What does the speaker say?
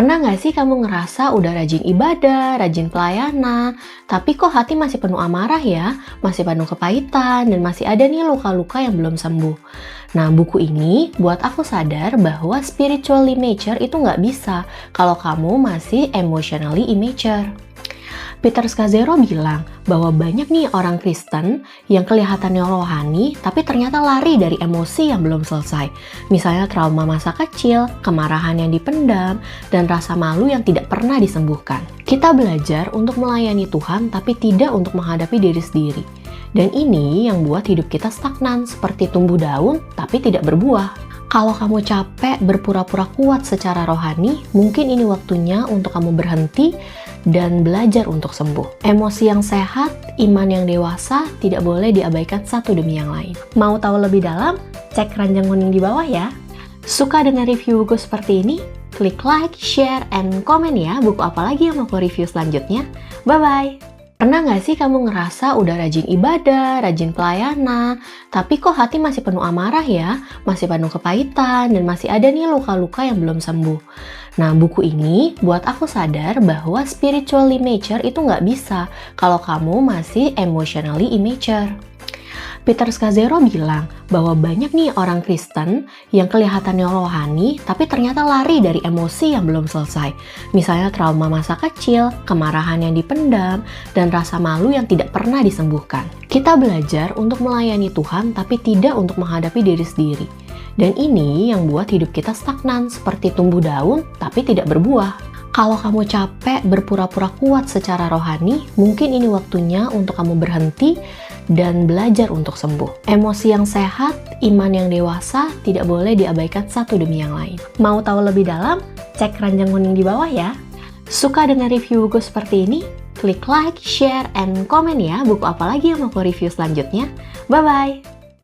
Pernah nggak sih kamu ngerasa udah rajin ibadah, rajin pelayanan, tapi kok hati masih penuh amarah ya, masih penuh kepahitan, dan masih ada nih luka-luka yang belum sembuh. Nah, buku ini buat aku sadar bahwa spiritually mature itu nggak bisa kalau kamu masih emotionally immature. Peter Scazzero bilang bahwa banyak nih orang Kristen yang kelihatannya rohani tapi ternyata lari dari emosi yang belum selesai. Misalnya trauma masa kecil, kemarahan yang dipendam, dan rasa malu yang tidak pernah disembuhkan. Kita belajar untuk melayani Tuhan tapi tidak untuk menghadapi diri sendiri. Dan ini yang buat hidup kita stagnan seperti tumbuh daun tapi tidak berbuah. Kalau kamu capek berpura-pura kuat secara rohani, mungkin ini waktunya untuk kamu berhenti dan belajar untuk sembuh. Emosi yang sehat, iman yang dewasa, tidak boleh diabaikan satu demi yang lain. Mau tahu lebih dalam? Cek keranjang kuning di bawah ya. Suka dengan review buku seperti ini? Klik like, share, and komen ya buku apa lagi yang mau aku review selanjutnya. Bye-bye! Pernah nggak sih kamu ngerasa udah rajin ibadah, rajin pelayanan, tapi kok hati masih penuh amarah ya, masih penuh kepahitan, dan masih ada nih luka-luka yang belum sembuh? Nah, buku ini buat aku sadar bahwa spiritually mature itu nggak bisa kalau kamu masih emotionally immature. Peter Scazzero bilang bahwa banyak nih orang Kristen yang kelihatannya rohani tapi ternyata lari dari emosi yang belum selesai. Misalnya trauma masa kecil, kemarahan yang dipendam, dan rasa malu yang tidak pernah disembuhkan. Kita belajar untuk melayani Tuhan tapi tidak untuk menghadapi diri sendiri. Dan ini yang buat hidup kita stagnan seperti tumbuh daun tapi tidak berbuah. Kalau kamu capek berpura-pura kuat secara rohani, mungkin ini waktunya untuk kamu berhenti dan belajar untuk sembuh. Emosi yang sehat, iman yang dewasa, tidak boleh diabaikan satu demi yang lain. Mau tahu lebih dalam? Cek keranjang kuning di bawah ya. Suka dengan review buku seperti ini? Klik like, share, and komen ya buku apa lagi yang mau aku review selanjutnya. Bye-bye!